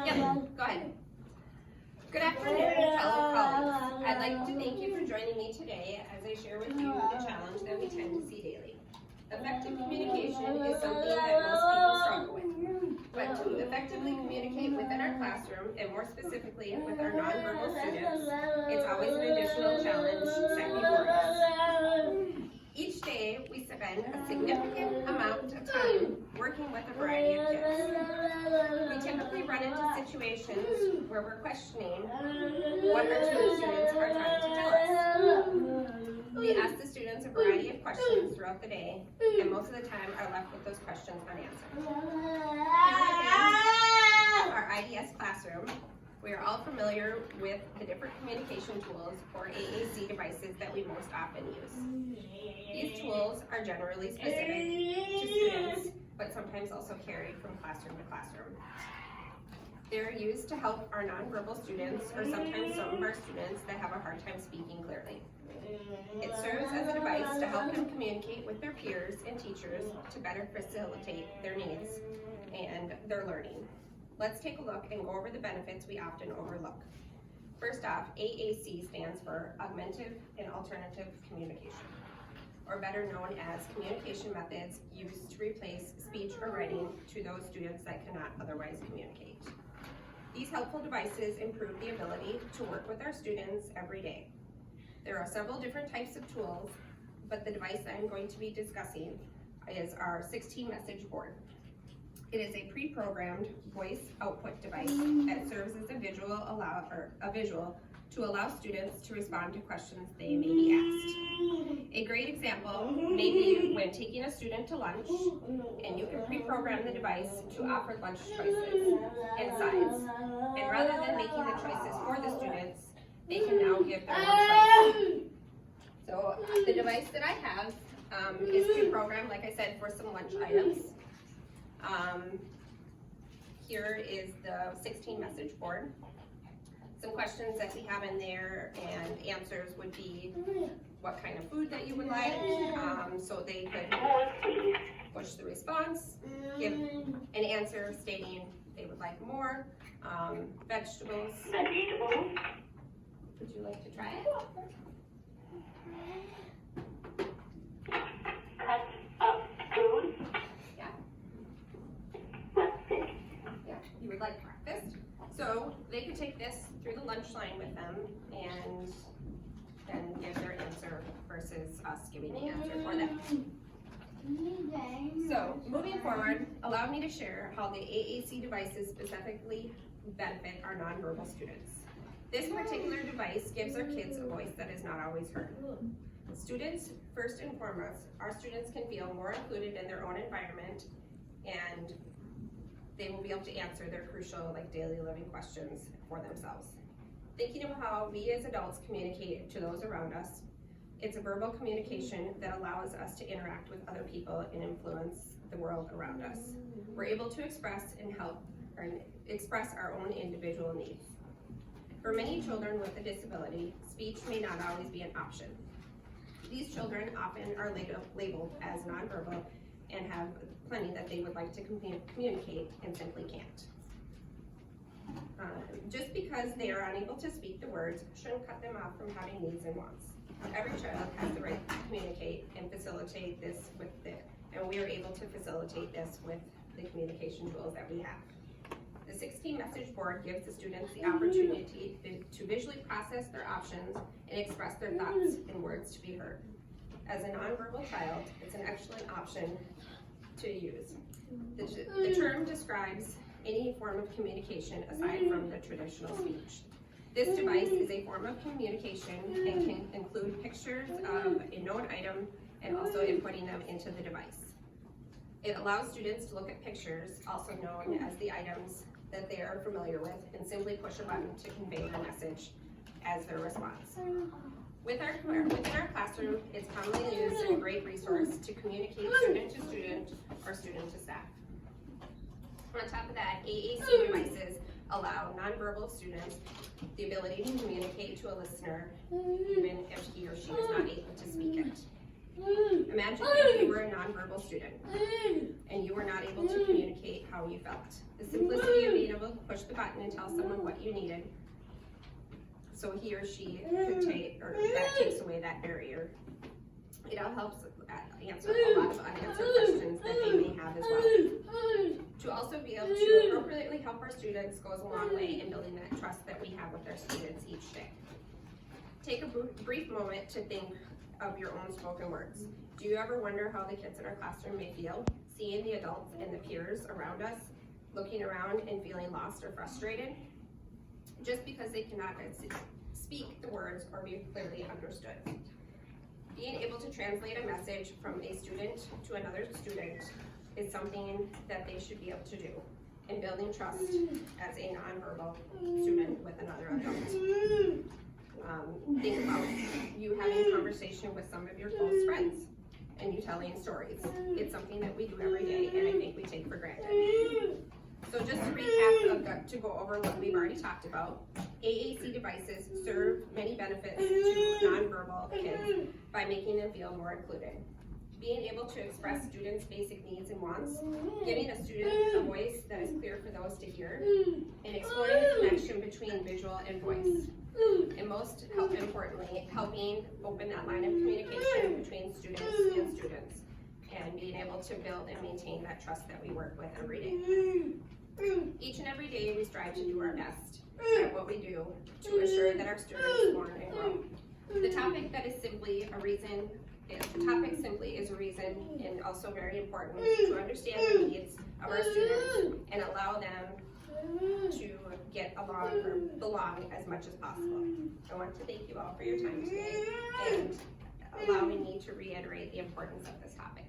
Go ahead. Good afternoon, fellow colleagues. I'd like to thank you for joining me today as I share with you the challenge that we tend to see daily. Effective communication is something that most people struggle with. But to effectively communicate within our classroom, and more specifically with our nonverbal students, it's always an additional challenge set before us. Each day, we spend a significant amount of time working with a variety of kids. We typically run into situations where we're questioning what our students are trying to tell us. We ask the students a variety of questions throughout the day, and most of the time are left with those questions unanswered. Here in our IDS classroom, we are all familiar with the different communication tools or AAC devices that we most often use. These tools are generally specific to students, but sometimes also carried from classroom to classroom. They're used to help our nonverbal students, or sometimes some of our students that have a hard time speaking clearly. It serves as a device to help them communicate with their peers and teachers to better facilitate their needs and their learning. Let's take a look and go over the benefits we often overlook. First off, AAC stands for Augmentative and Alternative Communication, or better known as communication methods used to replace speech or writing to those students that cannot otherwise communicate. These helpful devices improve the ability to work with our students every day. There are several different types of tools, but the device that I'm going to be discussing is our 16-message board. It is a pre-programmed voice output device that serves as a visual to allow students to respond to questions they may be asked. A great example may be when taking a student to lunch, and you can pre-program the device to offer lunch choices and sides. And rather than making the choices for the students, they can now give their own choice. So the device that I have is pre-programmed, like I said, for some lunch items. Here is the 16-message board. Some questions that we have in there and answers would be what kind of food that you would like, so they could push the response, give an answer stating they would like more, vegetables. Would you like to try it? Cut up food. Yeah. Yeah, you would like breakfast. So they could take this through the lunch line with them and then give their answer versus us giving the answer for them. So moving forward, allow me to share how the AAC devices specifically benefit our nonverbal students. This particular device gives our kids a voice that is not always heard. Students, first and foremost, our students can feel more included in their own environment, and they will be able to answer their crucial, daily living questions for themselves. Thinking of how we as adults communicate to those around us, it's a verbal communication that allows us to interact with other people and influence the world around us. We're able to express and help or express our own individual needs. For many children with a disability, speech may not always be an option. These children often are labeled as nonverbal and have plenty that they would like to communicate and simply can't. Just because they are unable to speak the words shouldn't cut them off from having needs and wants. Every child has the right to communicate and facilitate this and we are able to facilitate this with the communication tools that we have. The 16-message board gives the students the opportunity to visually process their options and express their thoughts in words to be heard. As a nonverbal child, it's an excellent option to use. The term describes any form of communication aside from the traditional speech. This device is a form of communication and can include pictures of a known item and also inputting them into the device. It allows students to look at pictures, also known as the items that they are familiar with, and simply push a button to convey the message as their response. Within our classroom, it's commonly used and a great resource to communicate student to student or student to staff. On top of that, AAC devices allow nonverbal students the ability to communicate to a listener even if he or she is not able to speak it. Imagine if you were a nonverbal student and you were not able to communicate how you felt. The simplicity of being able to push the button and tell someone what you needed so he or she could take, or that takes away that barrier. It all helps answer a lot of unanswered questions that they may have as well. To also be able to appropriately help our students goes a long way in building that trust that we have with our students each day. Take a brief moment to think of your own spoken words. Do you ever wonder how the kids in our classroom may feel, seeing the adults and the peers around us, looking around and feeling lost or frustrated? Just because they cannot speak the words or be clearly understood. Being able to translate a message from a student to another student is something that they should be able to do in building trust as a nonverbal student with another adult. Think about you having a conversation with some of your close friends and you telling stories. It's something that we do every day and I think we take for granted. So just to recap, to go over what we've already talked about, AAC devices serve many benefits to nonverbal kids by making them feel more included. Being able to express students' basic needs and wants, giving a student a voice that is clear for those to hear, and exploring the connection between visual and voice. And most importantly, helping open that line of communication between students and students, and being able to build and maintain that trust that we work with every day. Each and every day we strive to do our best at what we do to assure that our students learn and grow. The topic is a reason and also very important to understand the needs of our students and allow them to get along or belong as much as possible. I want to thank you all for your time today and allowing me to reiterate the importance of this topic.